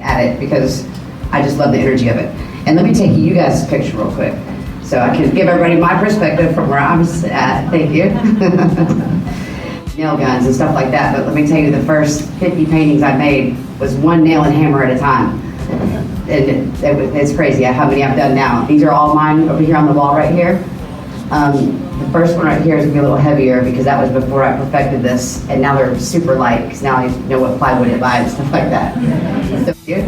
at it because I just love the energy of it. And let me take you guys' picture real quick so I can give everybody my perspective from where I'm at. Thank you. Nail guns and stuff like that, but let me tell you, the first 50 paintings I made was one nail and hammer at a time. And it's crazy how many I've done now. These are all mine over here on the wall right here. The first one right here is gonna be a little heavier because that was before I perfected this, and now they're super light because now I know what plywood to buy and stuff like that. So cute.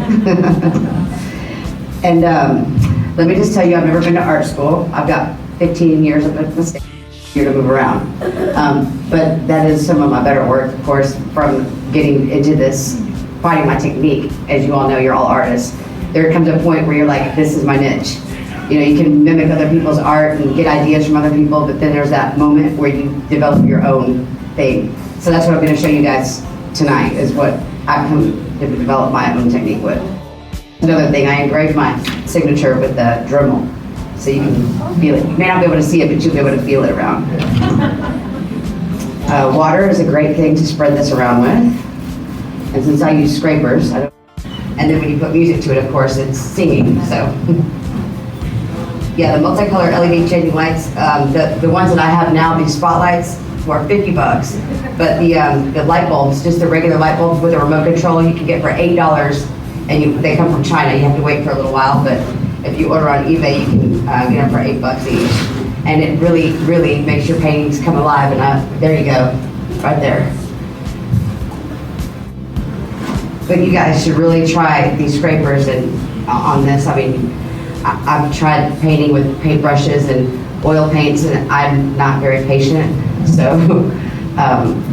And let me just tell you, I've never been to art school. I've got 15 years of mistakes here to move around. But that is some of my better work, of course, from getting into this, finding my technique. As you all know, you're all artists. There comes a point where you're like, this is my niche. You know, you can mimic other people's art and get ideas from other people, but then there's that moment where you develop your own thing. So that's what I'm going to show you guys tonight, is what I've come to develop my own technique with. Another thing, I engraved my signature with the Dremel, so you can feel it. You may not be able to see it, but you'll be able to feel it around. Water is a great thing to spread this around with. And since I use scrapers, and then when you put music to it, of course, it's singing, so. Yeah, the multicolor LED changing lights, the ones that I have now, these spotlights, were 50 bucks. But the light bulbs, just the regular light bulbs with a remote control, you can get for $8, and they come from China. You have to wait for a little while, but if you order on eBay, you can get them for $8 each. And it really, really makes your paintings come alive, and there you go, right there. But you guys should really try these scrapers and on this. I mean, I've tried painting with paintbrushes and oil paints, and I'm not very patient, so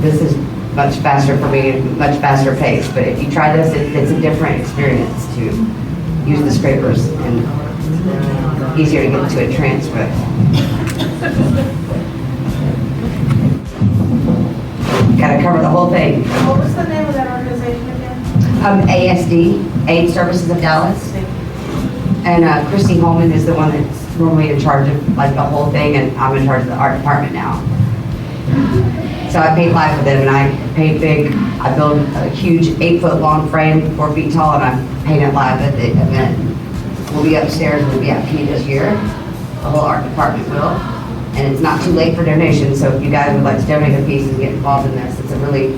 this is much faster for me, much faster pace. But if you try this, it's a different experience to use the scrapers, and easier to get into a trance with. Gotta cover the whole thing. What was the name of that organization again? ASD, Aid Services of Dallas. And Christy Holman is the one that's normally in charge of like the whole thing, and I'm in charge of the art department now. So I paint live with them, and I paint big. I build a huge 8-foot long frame, 4 feet tall, and I paint it live at the event. We'll be upstairs, we'll be at P this year. The whole art department will. And it's not too late for donations, so if you guys would like to donate a piece and get involved in this, it's a really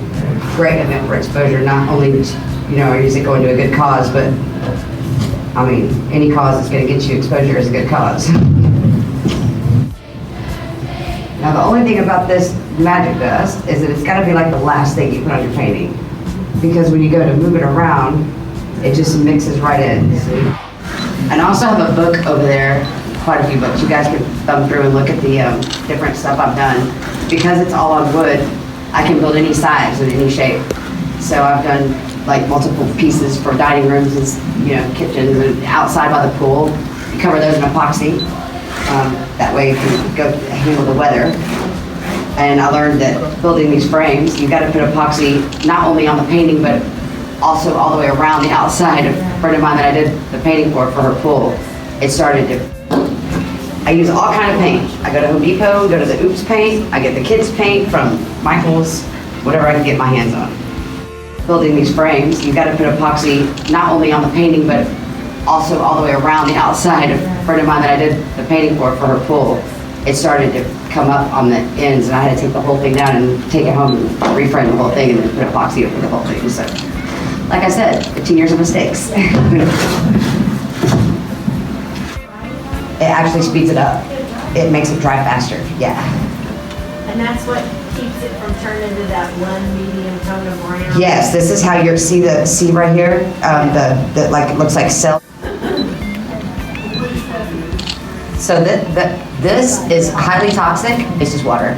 great event for exposure. Not only, you know, is it going to a good cause, but I mean, any cause that's going to get you exposure is a good cause. Now, the only thing about this magic dust is that it's got to be like the last thing you put on your painting, because when you go to move it around, it just mixes right in. See? And I also have a book over there, quite a few books. You guys can thumb through and look at the different stuff I've done. Because it's all on wood, I can build any size and any shape. So I've done like multiple pieces for dining rooms and, you know, kitchens and outside by the pool. You cover those in epoxy. That way you can go handle the weather. And I learned that building these frames, you've got to put epoxy not only on the painting, but also all the way around the outside. A friend of mine that I did the painting for her pool, it started to. I use all kind of paint. I go to Home Depot, go to the Oops paint, I get the kids paint from Michael's, whatever I can get my hands on. Building these frames, you've got to put epoxy not only on the painting, but also all the way around the outside. A friend of mine that I did the painting for her pool, it started to come up on the ends, and I had to take the whole thing down and take it home and reframe the whole thing and then put epoxy over the whole thing. So, like I said, 15 years of mistakes. It actually speeds it up. It makes it dry faster, yeah. And that's what keeps it from turning into that one medium tone of brown? Yes, this is how you see right here, the like, it looks like cell. So this is highly toxic. It's just water.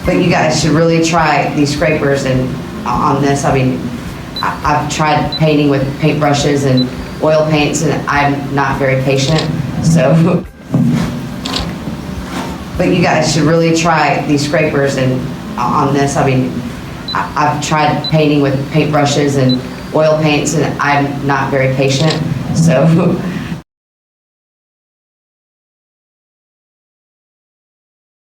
But you guys should really try these scrapers and on this. I mean, I've tried painting with paintbrushes and oil paints, and I'm not very patient, so. But you guys should really try these scrapers and on this. I mean, I've tried painting with paintbrushes and oil paints, and I'm not very patient, so.